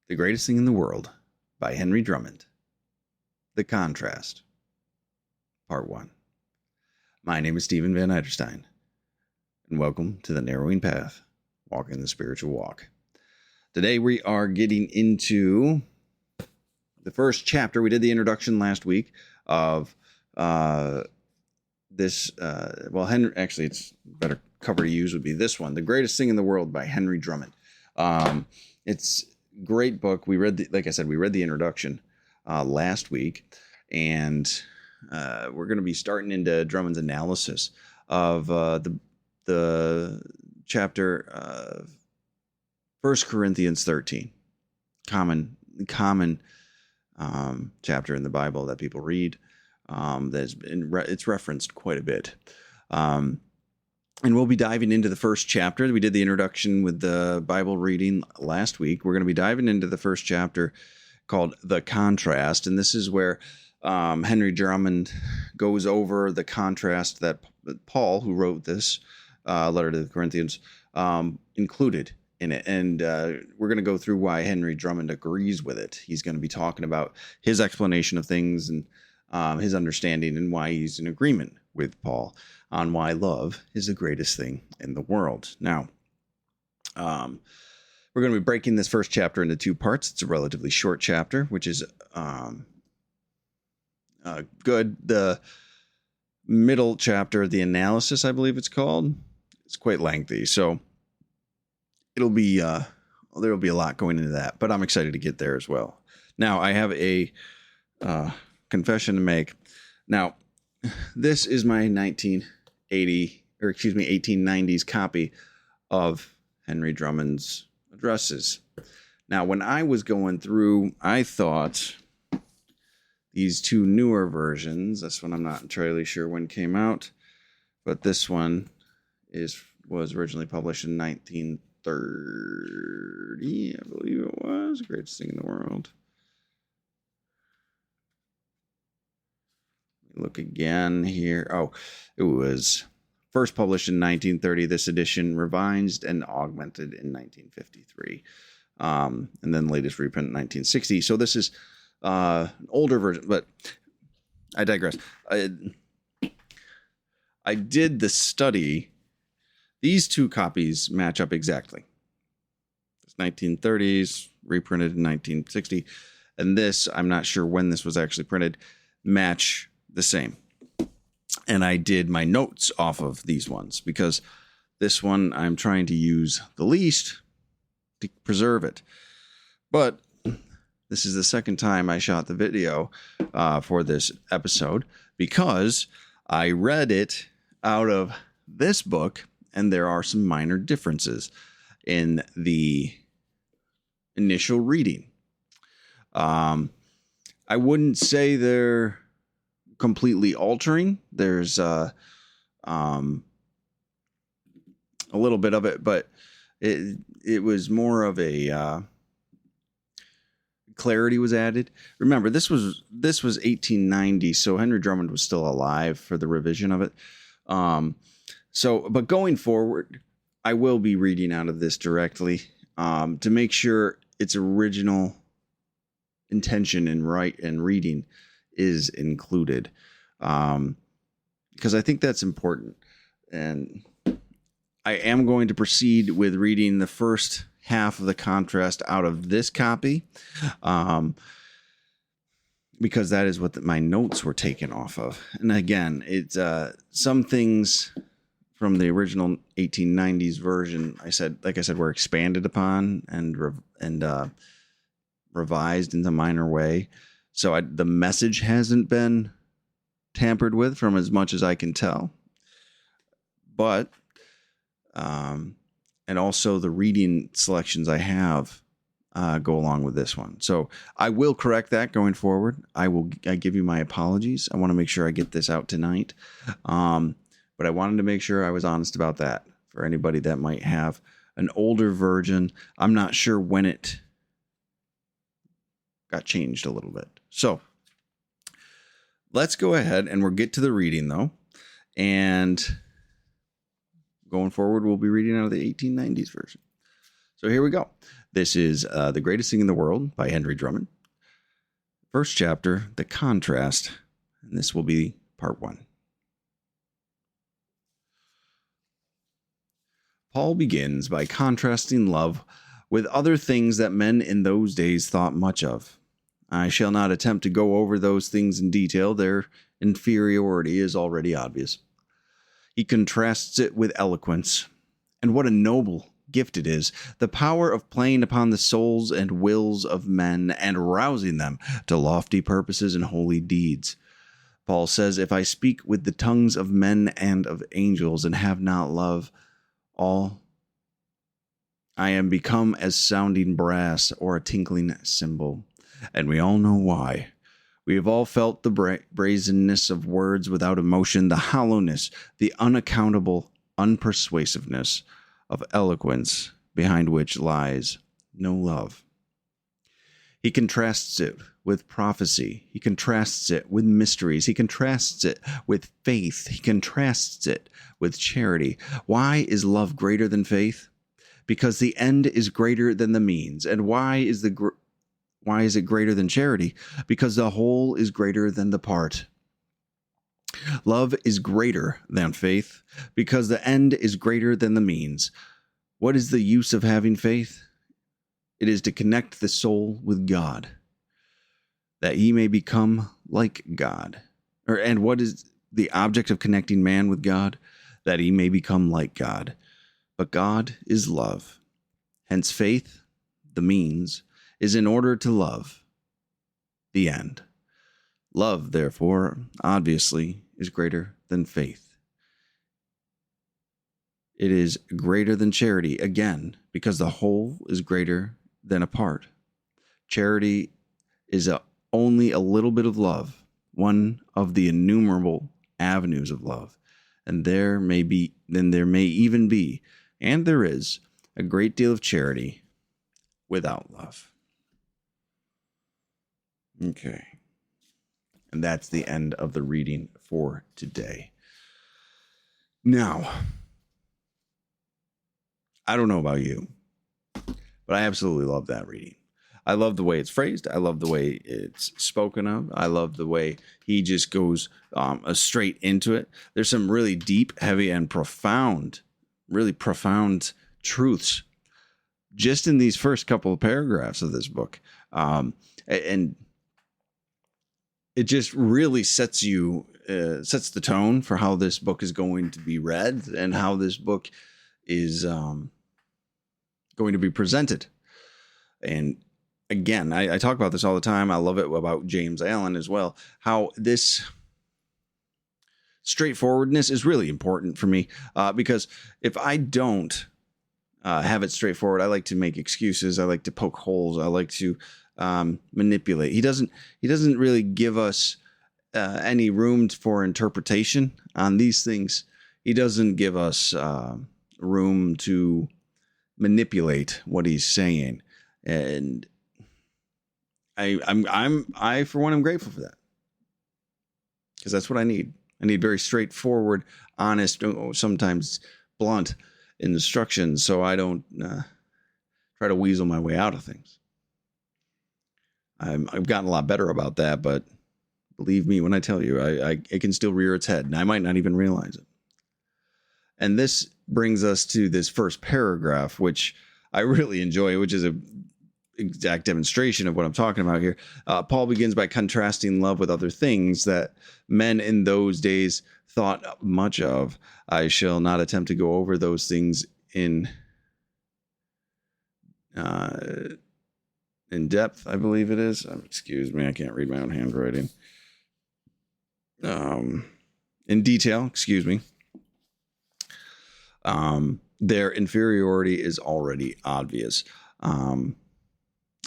The Greatest Thing in the World by Henry Drummond. The Contrast. Part 1. My name is Stephen Van Eiterstein, and welcome to the Narrowing Path, Walking the Spiritual Walk. Today we are getting into the first chapter. We did the introduction last week of Henry, actually it's better cover to use would be this one, The Greatest Thing in the World by Henry Drummond. It's a great book. We read the introduction last week, and we're going to be starting into Drummond's analysis of the chapter 1 Corinthians 13, common chapter in the Bible that people read. It's referenced quite a bit. And we'll be diving into the first chapter. We did the introduction with the Bible reading last week. We're going to be diving into the first chapter called The Contrast. And this is where Henry Drummond goes over the contrast that Paul, who wrote this letter to the Corinthians, included in it. And we're going to go through why Henry Drummond agrees with it. He's going to be talking about his explanation of things and his understanding and why he's in agreement with Paul on why love is the greatest thing in the world. Now, we're going to be breaking this first chapter into two parts. It's a relatively short chapter, which is good. The middle chapter, the analysis, I believe it's called, it's quite lengthy. So it'll be there'll be a lot going into that, but I'm excited to get there as well. Now, I have a confession to make. Now, this is my 1890s copy of Henry Drummond's addresses. Now, when I was going through, I thought these two newer versions, this one I'm not entirely sure when came out, but this one was originally published in 1930, I believe it was. Greatest Thing in the World. Look again here. Oh, it was first published in 1930. This edition revised and augmented in 1953. And then latest reprint in 1960. So this is an older version, but I digress. I did the study. These two copies match up exactly. It's 1930s, reprinted in 1960. And this, I'm not sure when this was actually printed, match the same. And I did my notes off of these ones because this one I'm trying to use the least to preserve it. But this is the second time I shot the video for this episode because I read it out of this book, and there are some minor differences in the initial reading. I wouldn't say they're completely altering. There's a little bit of it, but it was more of a clarity was added. Remember, this was 1890, so Henry Drummond was still alive for the revision of it. But going forward, I will be reading out of this directly to make sure its original intention and reading is included, because I think that's important. And I am going to proceed with reading the first half of the contrast out of this copy, because that is what my notes were taken off of. And again, it's some things from the original 1890s version, like I said, were expanded upon and revised in a minor way. So the message hasn't been tampered with from as much as I can tell. But, and also the reading selections I have go along with this one. So I will correct that going forward. I give you my apologies. I want to make sure I get this out tonight. But I wanted to make sure I was honest about that for anybody that might have an older version. I'm not sure when it got changed a little bit. So let's go ahead and we'll get to the reading though. And going forward, we'll be reading out of the 1890s version. So here we go. This is The Greatest Thing in the World by Henry Drummond. First chapter, The Contrast, and this will be part 1. Paul begins by contrasting love with other things that men in those days thought much of. I shall not attempt to go over those things in detail. Their inferiority is already obvious. He contrasts it with eloquence, and what a noble gift it is, the power of playing upon the souls and wills of men and rousing them to lofty purposes and holy deeds. Paul says, if I speak with the tongues of men and of angels and have not love, all I am become as sounding brass or a tinkling cymbal. And we all know why. We have all felt the brazenness of words without emotion, the hollowness, the unaccountable unpersuasiveness of eloquence behind which lies no love. He contrasts it with prophecy. He contrasts it with mysteries. He contrasts it with faith. He contrasts it with charity. Why is love greater than faith? Because the end is greater than the means. And why is it greater than charity? Because the whole is greater than the part. Love is greater than faith because the end is greater than the means. What is the use of having faith? It is to connect the soul with God, that he may become like God. And what is the object of connecting man with God? That he may become like God. But God is love. Hence faith, the means, is in order to love, the end. Love, therefore, obviously, is greater than faith. It is greater than charity, again, because the whole is greater than a part. Charity is only a little bit of love, one of the innumerable avenues of love. And there may even be, and there is, a great deal of charity without love. Okay. And that's the end of the reading for today. Now, I don't know about you, but I absolutely love that reading. I love the way it's phrased. I love the way it's spoken of. I love the way he just goes straight into it. There's some really deep, heavy, and really profound truths just in these first couple of paragraphs of this book. And it just really sets the tone for how this book is going to be read and how this book is going to be presented. And again, I talk about this all the time. I love it about James Allen as well, how this straightforwardness is really important for me, because if I don't have it straightforward, I like to make excuses. I like to poke holes. I like to manipulate. He doesn't really give us any room for interpretation on these things. He doesn't give us room to manipulate what he's saying, and I for one am grateful for that, because that's what I need. I need very straightforward, honest, sometimes blunt instructions, so I don't try to weasel my way out of things. I've gotten a lot better about that, but believe me when I tell you, it can still rear its head, and I might not even realize it. And this brings us to this first paragraph, which I really enjoy, which is a exact demonstration of what I'm talking about here. Paul begins by contrasting love with other things that men in those days thought much of. I shall not attempt to go over those things in depth, I believe it is. Excuse me, I can't read my own handwriting. In detail, excuse me. Their inferiority is already obvious.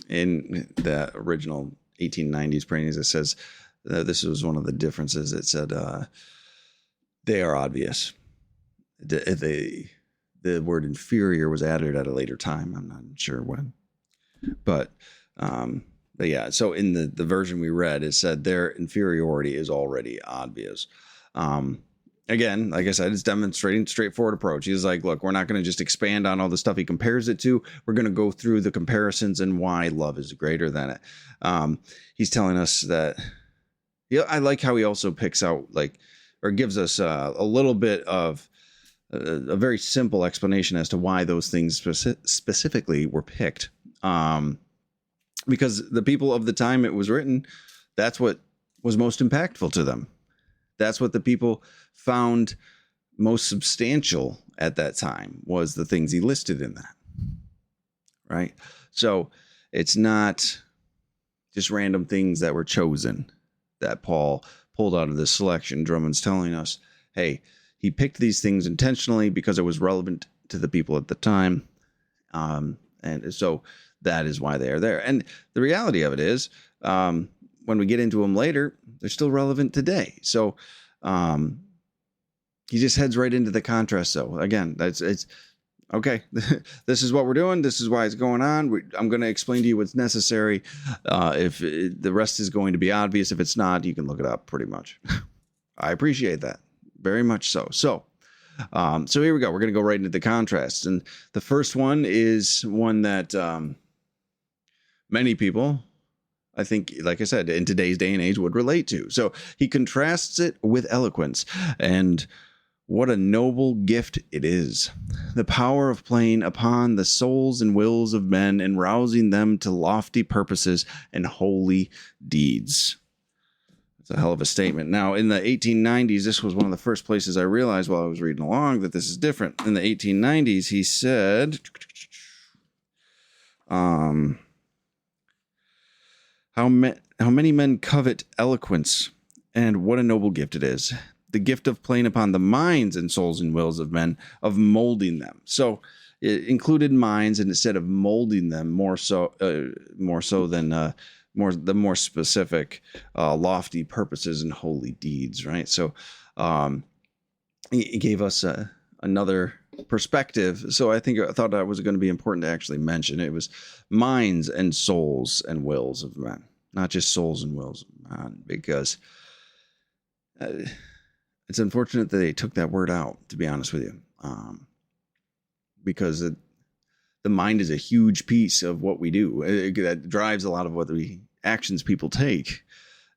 In the original 1890s printing, it says this was one of the differences. It said they are obvious. The word inferior was added at a later time. I'm not sure when, but yeah. So in the version we read, it said their inferiority is already obvious. again, like I said, it's demonstrating straightforward approach. He's like, look, we're not going to just expand on all the stuff he compares it to. We're going to go through the comparisons and why love is greater than it. He's telling us that, I like how he also picks out or gives us a little bit of a very simple explanation as to why those things specifically were picked. Because the people of the time it was written, that's what was most impactful to them. That's what the people found most substantial at that time, was the things he listed in that. Right? So it's not just random things that were chosen that Paul pulled out of this selection. Drummond's telling us, hey, he picked these things intentionally because it was relevant to the people at the time. And so that is why they are there. And the reality of it is, when we get into them later, they're still relevant today. So he just heads right into the contrast. So again, it's okay. This is what we're doing. This is why it's going on. I'm going to explain to you what's necessary. If the rest is going to be obvious, if it's not, you can look it up pretty much. I appreciate that very much so. So here we go. We're going to go right into the contrasts. And the first one is one that many people, I think, like I said, in today's day and age would relate to. So he contrasts it with eloquence, and what a noble gift it is. The power of playing upon the souls and wills of men and rousing them to lofty purposes and holy deeds. It's a hell of a statement. Now, in the 1890s, this was one of the first places I realized while I was reading along that this is different. In the 1890s, he said, How many men covet eloquence, and what a noble gift it is. The gift of playing upon the minds and souls and wills of men, of molding them. So it included minds, and instead of molding them more so than the more specific, lofty purposes and holy deeds, right? So he gave us another perspective. So I thought that was going to be important to actually mention. It was minds and souls and wills of men, not just souls and wills of men, because it's unfortunate that they took that word out, to be honest with you, because the mind is a huge piece of what we do. That drives a lot of what the actions people take,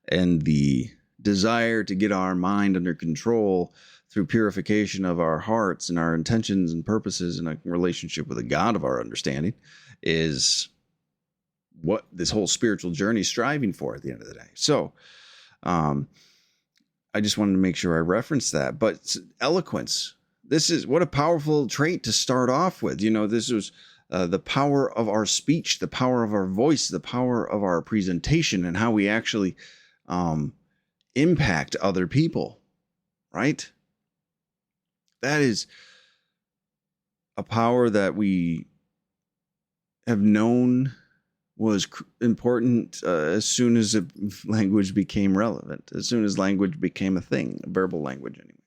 and the desire to get our mind under control through purification of our hearts and our intentions and purposes in a relationship with a God of our understanding is what this whole spiritual journey is striving for at the end of the day. So, I just wanted to make sure I referenced that. But eloquence, this is what a powerful trait to start off with. This was the power of our speech, the power of our voice, the power of our presentation, and how we actually impact other people, right? That is a power that we have known was important as soon as language became relevant, as soon as language became a thing, a verbal language anyway.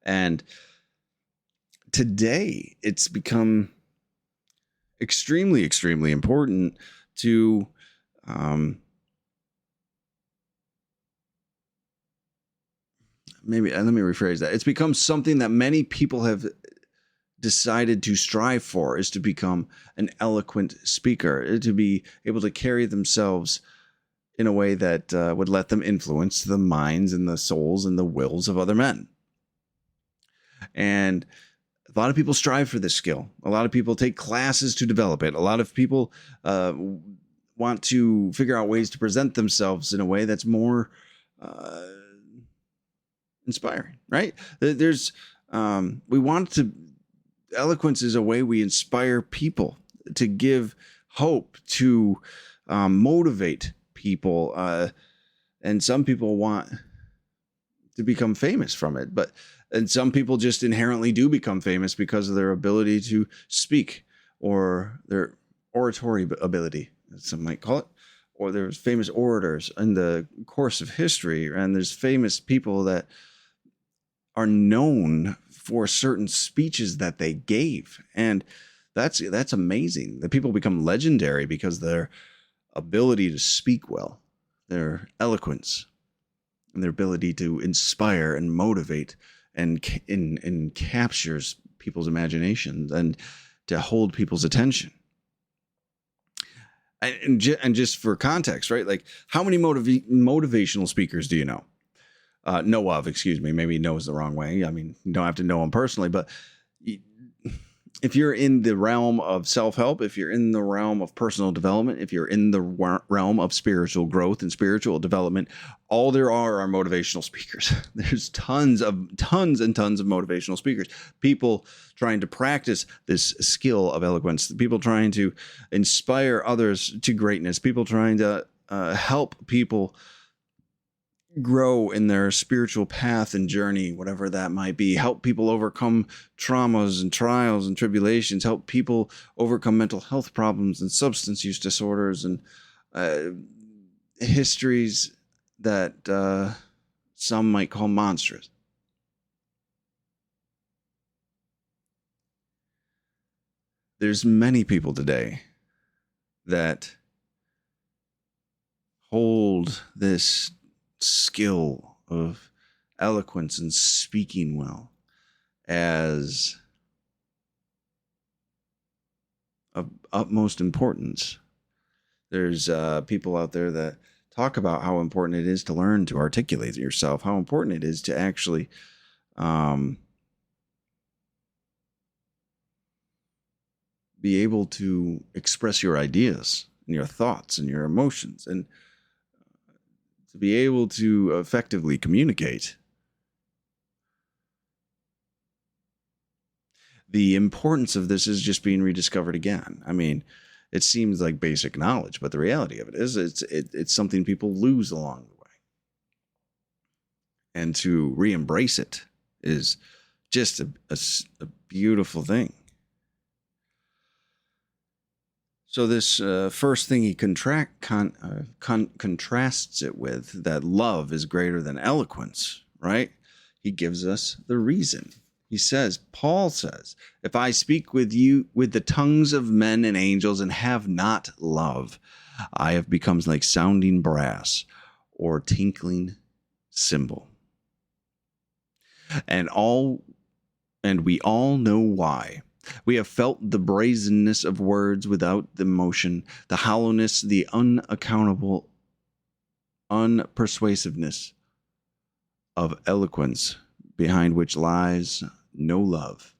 And today it's become extremely, extremely important to let me rephrase that. It's become something that many people have decided to strive for, is to become an eloquent speaker, to be able to carry themselves in a way that would let them influence the minds and the souls and the wills of other men. And a lot of people strive for this skill. A lot of people take classes to develop it. A lot of people want to figure out ways to present themselves in a way that's more inspiring, right? Eloquence is a way we inspire people, to give hope, to motivate people. And some people want to become famous from it, and some people just inherently do become famous because of their ability to speak, or their oratory ability, as some might call it. Or there's famous orators in the course of history, and there's famous people that are known for certain speeches that they gave. And that's amazing. The people become legendary because their ability to speak well, their eloquence, and their ability to inspire and motivate and captures people's imaginations and to hold people's attention. And just for context, right? Like, how many motivational speakers do you know? Know of, excuse me. Maybe know is the wrong way. I mean, you don't have to know them personally, but if you're in the realm of self-help, if you're in the realm of personal development, if you're in the realm of spiritual growth and spiritual development, all there are motivational speakers. There's tons and tons of motivational speakers, people trying to practice this skill of eloquence, people trying to inspire others to greatness, people trying to help people grow in their spiritual path and journey, whatever that might be, help people overcome traumas and trials and tribulations, help people overcome mental health problems and substance use disorders and histories that some might call monstrous. There's many people today that hold this skill of eloquence and speaking well as of utmost importance. There's people out there that talk about how important it is to learn to articulate yourself, how important it is to actually be able to express your ideas and your thoughts and your emotions, and to be able to effectively communicate. The importance of this is just being rediscovered again. I mean, it seems like basic knowledge, but the reality of it is it's something people lose along the way. And to re-embrace it is just a beautiful thing. So this first thing he contrasts it with, that love is greater than eloquence, right? He gives us the reason. He says, Paul says, if I speak with you with the tongues of men and angels and have not love, I have become like sounding brass or tinkling cymbal. And we all know why. We have felt the brazenness of words without the motion, the hollowness, the unaccountable unpersuasiveness of eloquence, behind which lies no love.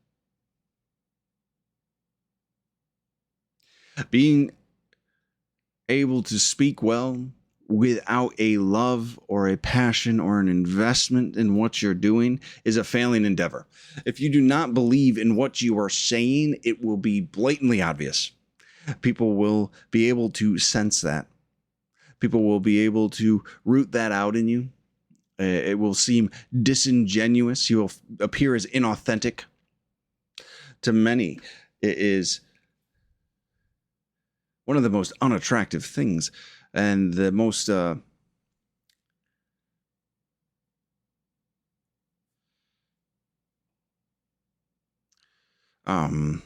Being able to speak well without a love or a passion or an investment in what you're doing is a failing endeavor. If you do not believe in what you are saying, it will be blatantly obvious. People will be able to sense that. People will be able to root that out in you. It will seem disingenuous. You will appear as inauthentic. To many, it is one of the most unattractive things and the most I'm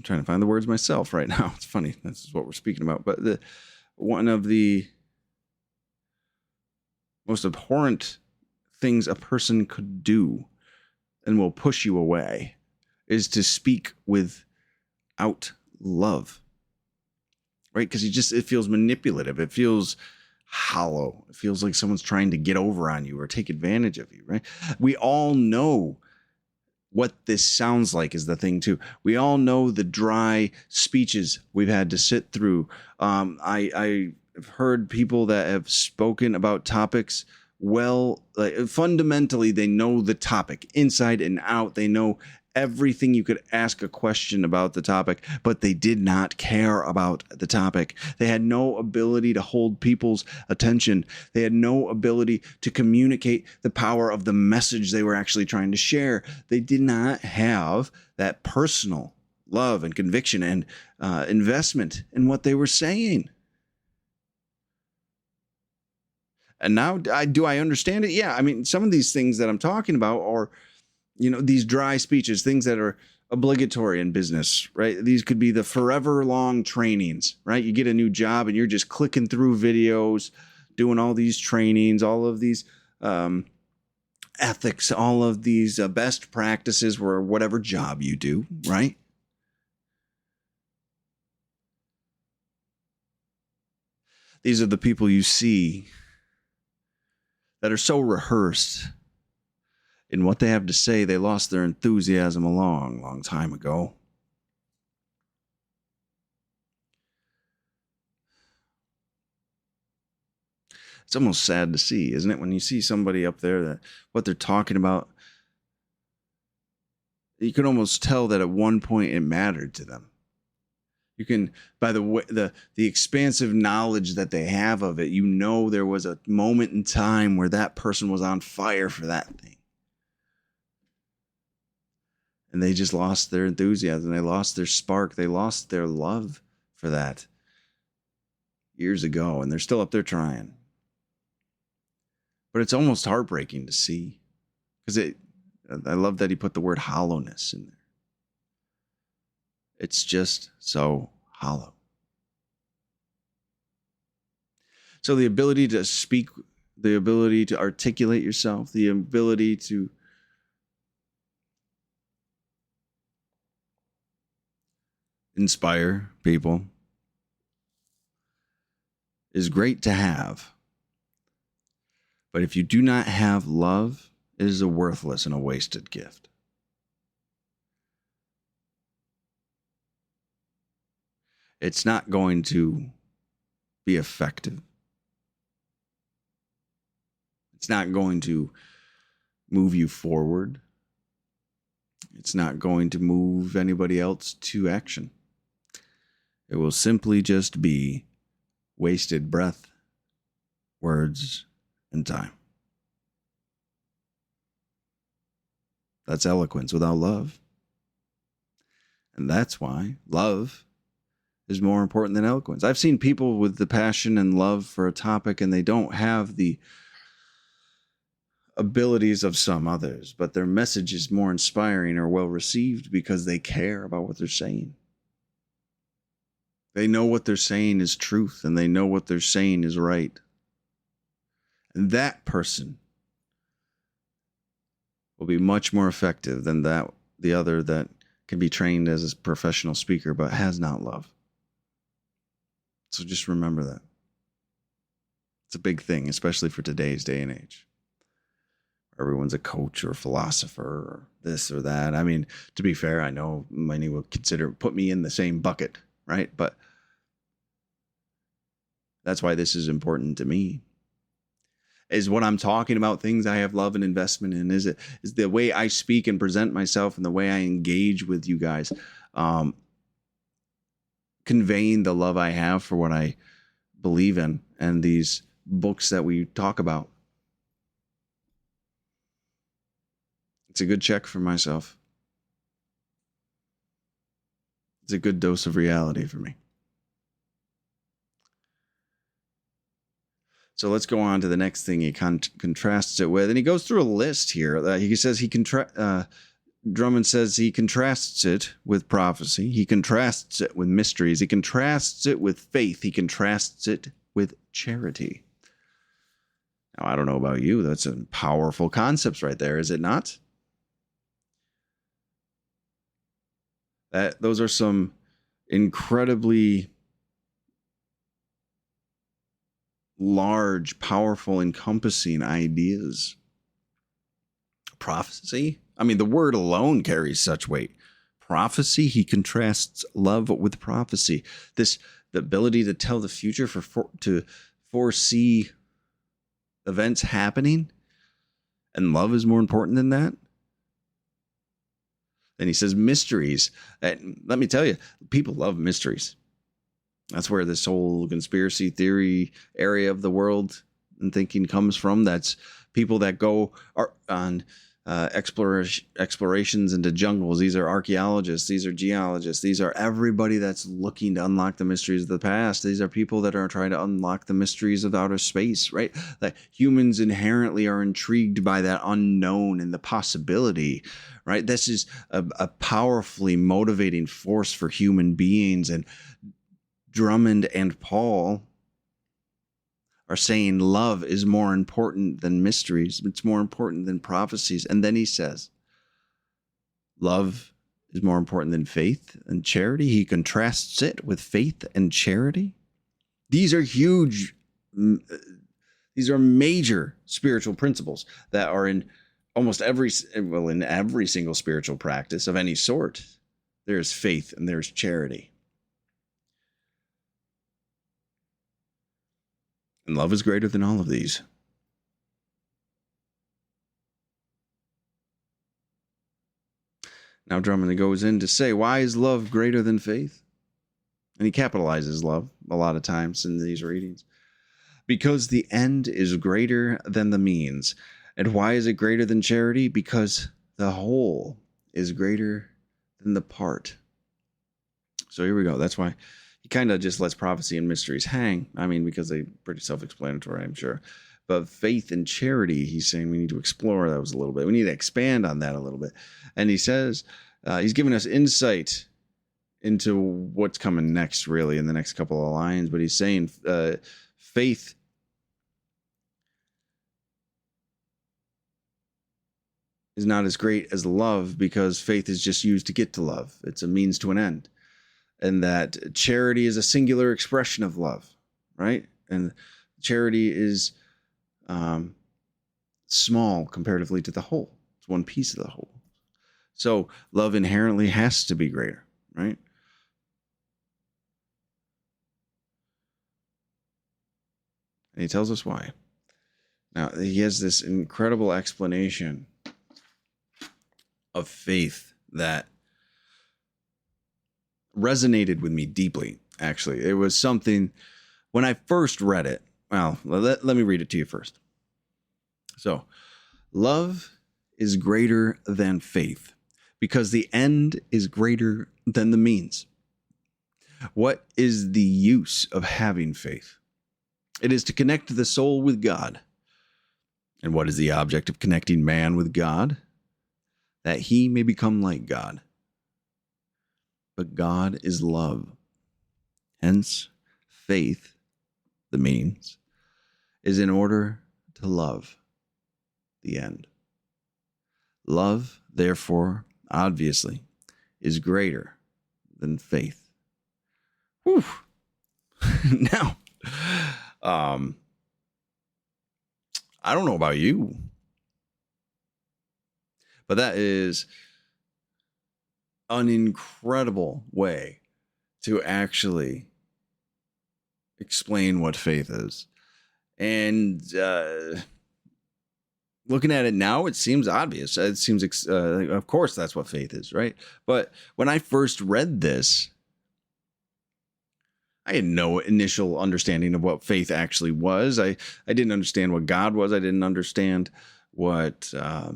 trying to find the words myself right now. It's funny. This is what we're speaking about. But one of the most abhorrent things a person could do and will push you away is to speak without love. Right? Because it feels manipulative. It feels hollow. It feels like someone's trying to get over on you or take advantage of you, right? We all know what this sounds like is the thing too. We all know the dry speeches we've had to sit through. I've heard people that have spoken about topics well, like fundamentally they know the topic inside and out. They know everything you could ask a question about the topic, but they did not care about the topic. They had no ability to hold people's attention. They had no ability to communicate the power of the message they were actually trying to share. They did not have that personal love and conviction and investment in what they were saying. And now, do I understand it? Yeah. I mean, some of these things that I'm talking about are, these dry speeches, things that are obligatory in business, right? These could be the forever long trainings, right? You get a new job and you're just clicking through videos, doing all these trainings, all of these ethics, all of these best practices for whatever job you do, right? These are the people you see that are so rehearsed in what they have to say, they lost their enthusiasm a long, long time ago. It's almost sad to see, isn't it? When you see somebody up there, that what they're talking about, you can almost tell that at one point it mattered to them. You can, by the way, the expansive knowledge that they have of it, you know there was a moment in time where that person was on fire for that thing. And they just lost their enthusiasm. They lost their spark. They lost their love for that years ago. And they're still up there trying. But it's almost heartbreaking to see. Because I love that he put the word hollowness in there. It's just so hollow. So the ability to speak, the ability to articulate yourself, the ability to inspire people is great to have. But if you do not have love, it is a worthless and a wasted gift. It's not going to be effective. It's not going to move you forward. It's not going to move anybody else to action. It will simply just be wasted breath, words, and time. That's eloquence without love. And that's why love is more important than eloquence. I've seen people with the passion and love for a topic and they don't have the abilities of some others, but their message is more inspiring or well received because they care about what they're saying. They know what they're saying is truth and they know what they're saying is right. And that person will be much more effective than the other that can be trained as a professional speaker but has not love. So just remember that. It's a big thing, especially for today's day and age. Everyone's a coach or a philosopher or this or that. I mean, to be fair, I know many will put me in the same bucket, right? But that's why this is important to me. Is what I'm talking about things I have love and investment in? Is the way I speak and present myself and the way I engage with you guys, conveying the love I have for what I believe in and these books that we talk about. It's a good check for myself. It's a good dose of reality for me. So let's go on to the next thing he contrasts it with. And he goes through a list here. He says Drummond says he contrasts it with prophecy. He contrasts it with mysteries. He contrasts it with faith. He contrasts it with charity. Now, I don't know about you. That's some powerful concepts right there, is it not? Those are some incredibly large, powerful, encompassing ideas. Prophecy? I mean, the word alone carries such weight. Prophecy, he contrasts love with prophecy. The ability to tell the future, to foresee events happening, and love is more important than that. Then he says mysteries. Let me tell you, people love mysteries. That's where this whole conspiracy theory area of the world and thinking comes from. That's people that go on explorations into jungles. These are archaeologists. These are geologists. These are everybody that's looking to unlock the mysteries of the past. These are people that are trying to unlock the mysteries of outer space, right? That humans inherently are intrigued by that unknown and the possibility, right? This is a powerfully motivating force for human beings. And Drummond and Paul are saying love is more important than mysteries. It's more important than prophecies. And then he says, love is more important than faith and charity. He contrasts it with faith and charity. These are huge, these are major spiritual principles that are in almost in every single spiritual practice of any sort. There's faith and there's charity. And love is greater than all of these. Now Drummond goes in to say, why is love greater than faith? And he capitalizes love a lot of times in these readings. Because the end is greater than the means. And why is it greater than charity? Because the whole is greater than the part. So here we go. That's why he kind of just lets prophecy and mysteries hang. I mean, because they're pretty self-explanatory, I'm sure. But faith and charity, he's saying we need to explore those a little bit. We need to expand on that a little bit. And he says, he's giving us insight into what's coming next, really, in the next couple of lines. But he's saying faith is not as great as love because faith is just used to get to love. It's a means to an end. And that charity is a singular expression of love, right? And charity is small comparatively to the whole. It's one piece of the whole. So love inherently has to be greater, right? And he tells us why. Now, he has this incredible explanation of faith that resonated with me deeply, actually. It was something, when I first read it, well, let me read it to you first. So, love is greater than faith because the end is greater than the means. What is the use of having faith? It is to connect the soul with God. And what is the object of connecting man with God? That he may become like God. But God is love. Hence, faith, the means, is in order to love, the end. Love, therefore, obviously, is greater than faith. Whew. Now, I don't know about you, but that is an incredible way to actually explain what faith is. And looking at it now, it seems obvious. It seems, of course, that's what faith is, right? But when I first read this, I had no initial understanding of what faith actually was. I didn't understand what God was. I didn't understand what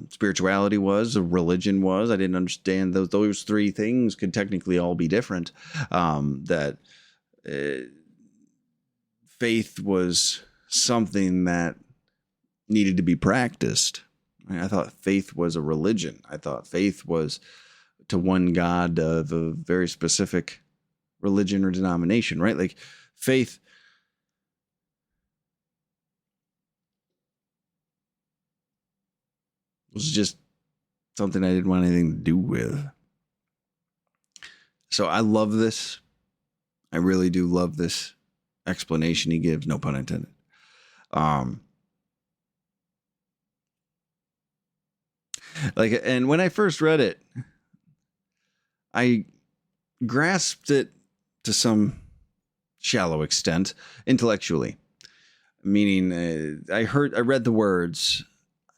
spirituality was, or religion was. I didn't understand those three things could technically all be different. That faith was something that needed to be practiced. I thought faith was a religion. I thought faith was to one God of a very specific religion or denomination, right? Like faith was just something I didn't want anything to do with. So I love this. I really do love this explanation he gives, no pun intended. And when I first read it, I grasped it to some shallow extent intellectually, meaning I read the words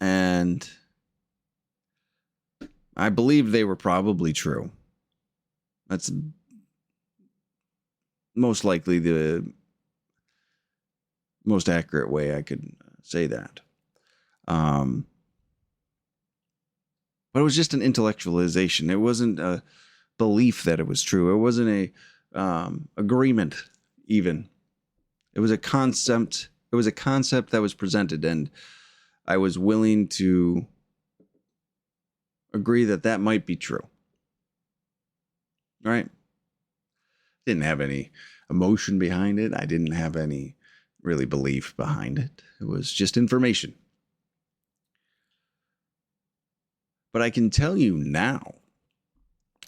and I believed they were probably true. That's most likely the most accurate way I could say that. But it was just an intellectualization. It wasn't a belief that it was true. It wasn't a agreement even. It was a concept. It was a concept that was presented, and I was willing to agree that might be true. Right? Didn't have any emotion behind it. I didn't have any really belief behind it. It was just information. But I can tell you now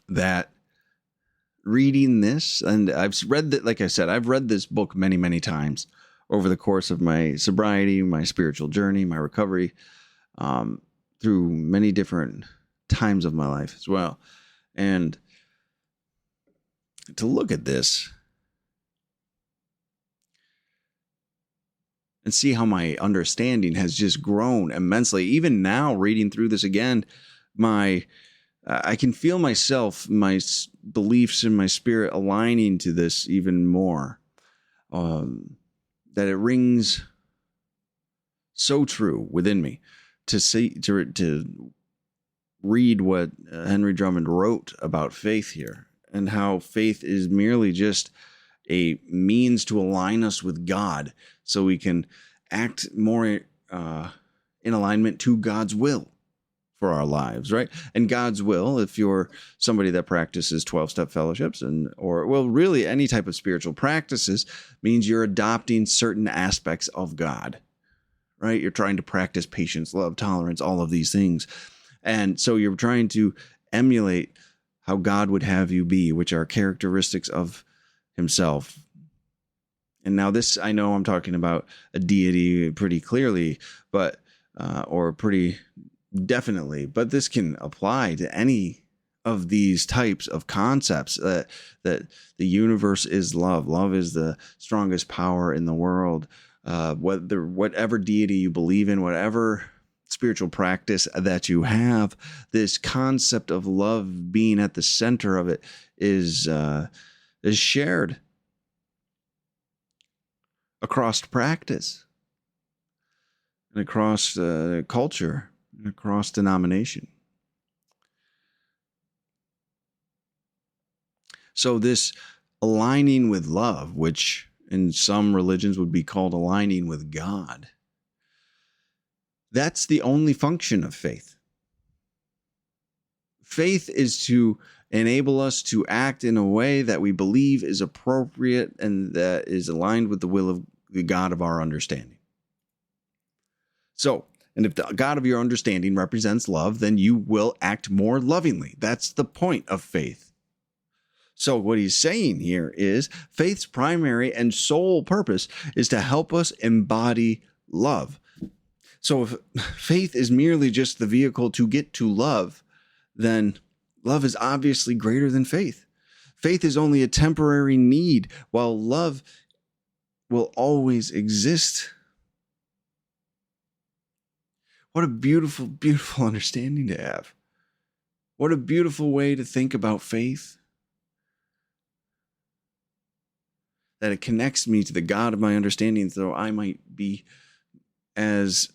that reading this, and I've read that, like I said, I've read this book many, many times over the course of my sobriety, my spiritual journey, my recovery, through many different times of my life as well. And to look at this and see how my understanding has just grown immensely. Even now, reading through this again, I can feel myself, my beliefs and my spirit aligning to this even more. That it rings so true within me to read what Henry Drummond wrote about faith here, and how faith is merely just a means to align us with God so we can act more in alignment to God's will for our lives, right? And God's will, if you're somebody that practices 12-step fellowships or really any type of spiritual practices, means you're adopting certain aspects of God, right? You're trying to practice patience, love, tolerance, all of these things. And so you're trying to emulate how God would have you be, which are characteristics of himself. And now this, I know I'm talking about a deity pretty clearly, but, or pretty definitely, but this can apply to any of these types of concepts, that the universe is love. Love is the strongest power in the world. Whatever deity you believe in, whatever spiritual practice that you have, this concept of love being at the center of it is shared across practice and across culture and across denomination. So this aligning with love, which in some religions would be called aligning with God, that's the only function of faith. Faith is to enable us to act in a way that we believe is appropriate and that is aligned with the will of the God of our understanding. So, and if the God of your understanding represents love, then you will act more lovingly. That's the point of faith. So what he's saying here is faith's primary and sole purpose is to help us embody love. So if faith is merely just the vehicle to get to love, then love is obviously greater than faith. Faith is only a temporary need, while love will always exist. What a beautiful, beautiful understanding to have. What a beautiful way to think about faith. That it connects me to the God of my understanding, so I might be as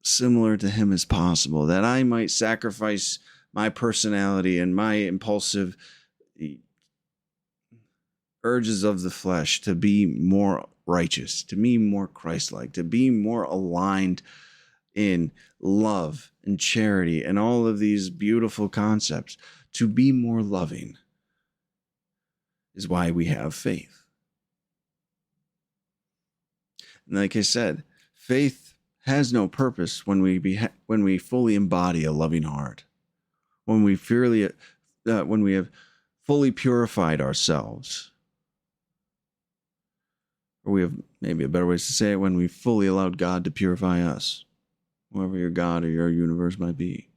similar to him as possible. That I might sacrifice my personality and my impulsive urges of the flesh to be more righteous, to be more Christ-like, to be more aligned in love and charity and all of these beautiful concepts. To be more loving is why we have faith. And like I said, faith has no purpose when we fully embody a loving heart, when we have fully purified ourselves, or we have maybe a better way to say it, when we fully allowed God to purify us, whoever your God or your universe might be.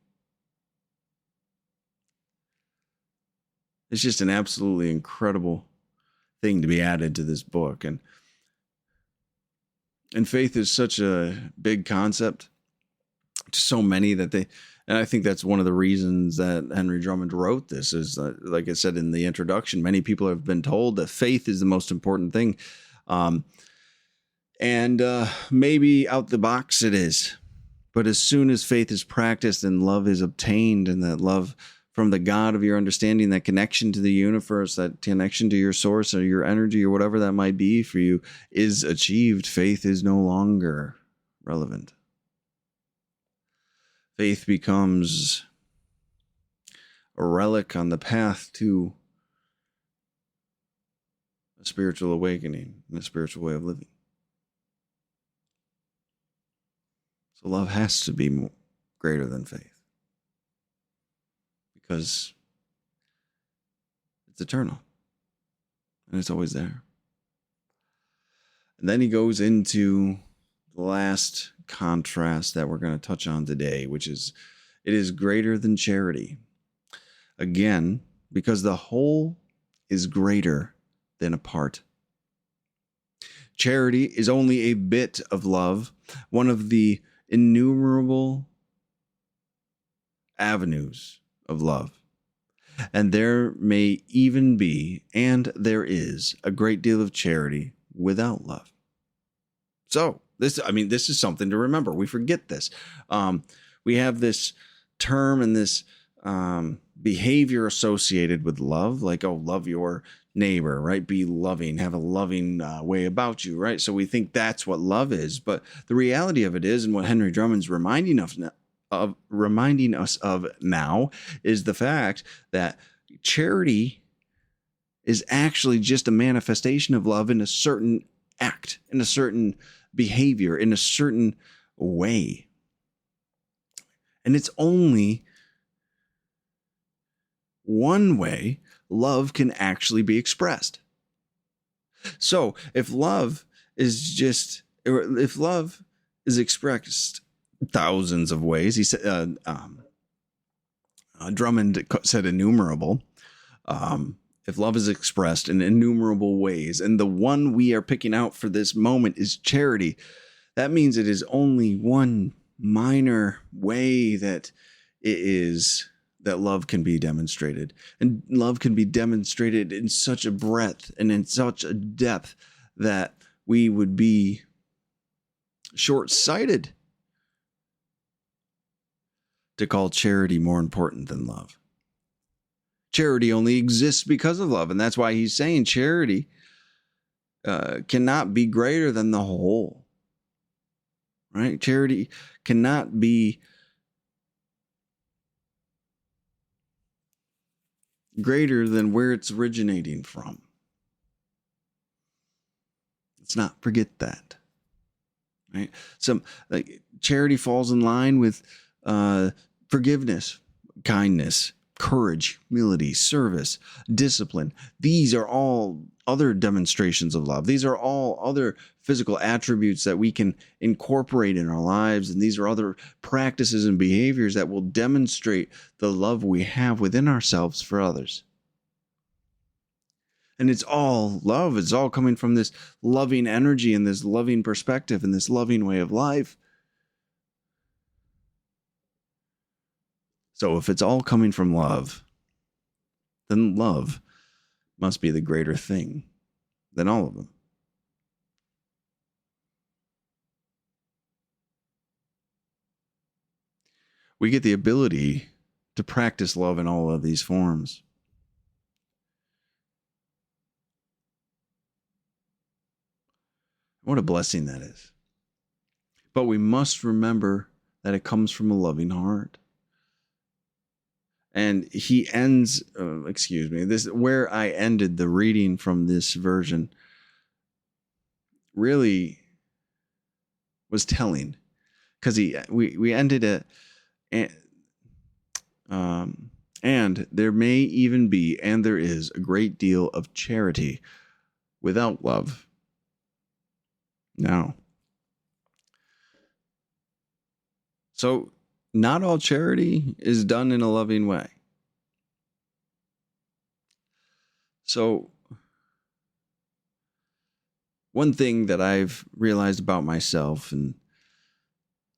It's just an absolutely incredible thing to be added to this book. And faith is such a big concept to so many and I think that's one of the reasons that Henry Drummond wrote this is, like I said in the introduction, many people have been told that faith is the most important thing. And maybe out the box it is. But as soon as faith is practiced and love is obtained, and that love from the God of your understanding, that connection to the universe, that connection to your source or your energy or whatever that might be for you is achieved, faith is no longer relevant. Faith becomes a relic on the path to a spiritual awakening and a spiritual way of living. So love has to be greater than faith because it's eternal and it's always there. And then he goes into the last contrast that we're going to touch on today, which is it is greater than charity. Again, because the whole is greater than a part. Charity is only a bit of love, one of the innumerable avenues of love. And there may even be, and there is, a great deal of charity without love. So, this is something to remember. We forget this. We have this term and this behavior associated with love, like, oh, love your neighbor, right? Be loving, have a loving way about you, right? So we think that's what love is. But the reality of it is, and what Henry Drummond's reminding us of now, is the fact that charity is actually just a manifestation of love in a certain act, in a certain behavior, in a certain way. And it's only one way love can actually be expressed. So if love is expressed thousands of ways, he said, Drummond said innumerable. If love is expressed in innumerable ways, and the one we are picking out for this moment is charity, that means it is only one minor way that love can be demonstrated. And love can be demonstrated in such a breadth and in such a depth that we would be short-sighted to call charity more important than love. Charity only exists because of love, and that's why he's saying charity cannot be greater than the whole. Right? Charity cannot be greater than where it's originating from. Let's not forget that. Right? Charity falls in line with forgiveness, kindness, courage, humility, service, discipline. These are all other demonstrations of love. These are all other physical attributes that we can incorporate in our lives. And these are other practices and behaviors that will demonstrate the love we have within ourselves for others. And it's all love. It's all coming from this loving energy and this loving perspective and this loving way of life. So if it's all coming from love, then love must be the greater thing than all of them. We get the ability to practice love in all of these forms. What a blessing that is. But we must remember that it comes from a loving heart. And he ends, this where I ended the reading from this version really was telling, because we ended it, and there may even be, and there is a great deal of charity without love. Now, so not all charity is done in a loving way. So, one thing that I've realized about myself, and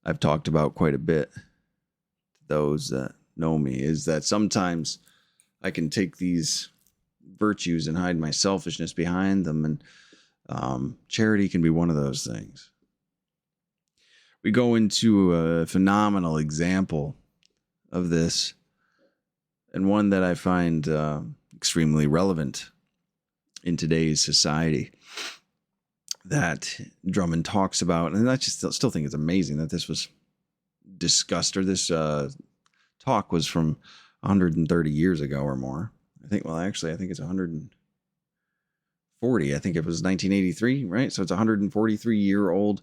I've talked about quite a bit to those that know me, is that sometimes I can take these virtues and hide my selfishness behind them, and charity can be one of those things. We go into a phenomenal example of this, and one that I find extremely relevant in today's society that Drummond talks about. And I just still think it's amazing that this was discussed, or this talk was from 130 years ago or more. I think it's 140. I think it was 1983, right? So it's a 143-year-old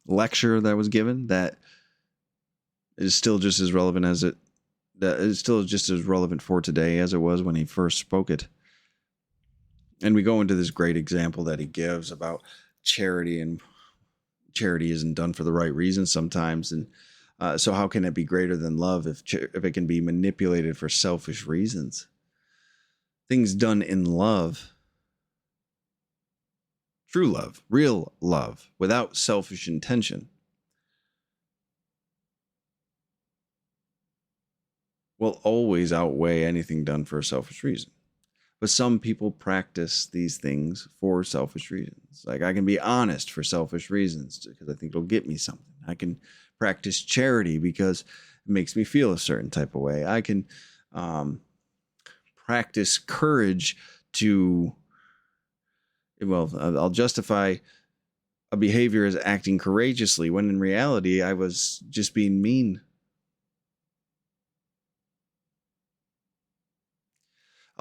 lecture that was given that is still just as relevant for today as it was when he first spoke it. And we go into this great example that he gives about charity, and charity isn't done for the right reasons sometimes. And so how can it be greater than love if it can be manipulated for selfish reasons? Things done in love, true love, real love, without selfish intention, will always outweigh anything done for a selfish reason. But some people practice these things for selfish reasons. Like, I can be honest for selfish reasons because I think it'll get me something. I can practice charity because it makes me feel a certain type of way. I can practice courage I'll justify a behavior as acting courageously when in reality I was just being mean.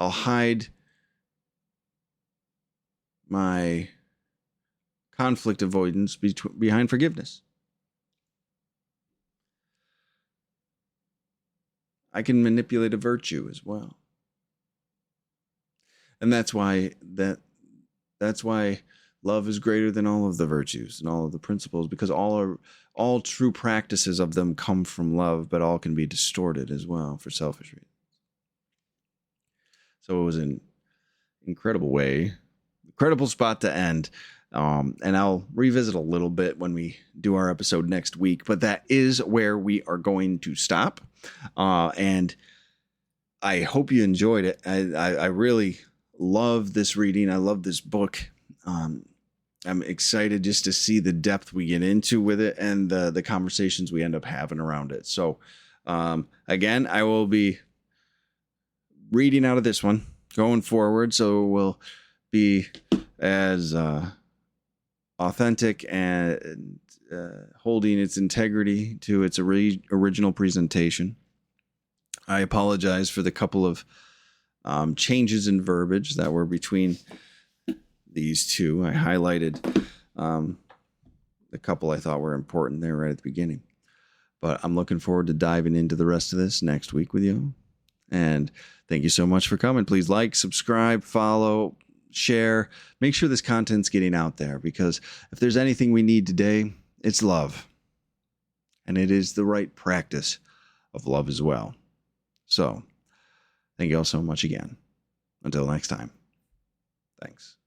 I'll hide my conflict avoidance behind forgiveness. I can manipulate a virtue as well. And that's why love is greater than all of the virtues and all of the principles, because all true practices of them come from love, but all can be distorted as well for selfish reasons. So it was an incredible spot to end. And I'll revisit a little bit when we do our episode next week, but that is where we are going to stop. And I hope you enjoyed it. I really love this reading. I love this book. I'm excited just to see the depth we get into with it and the conversations we end up having around it. So, again, I will be reading out of this one going forward, so we'll be as authentic and holding its integrity to its original presentation. I apologize for the couple of changes in verbiage that were between these two. I highlighted the couple I thought were important there right at the beginning. But I'm looking forward to diving into the rest of this next week with you. And thank you so much for coming. Please like, subscribe, follow, share. Make sure this content's getting out there, because if there's anything we need today, it's love. And it is the right practice of love as well. So thank you all so much again. Until next time. Thanks.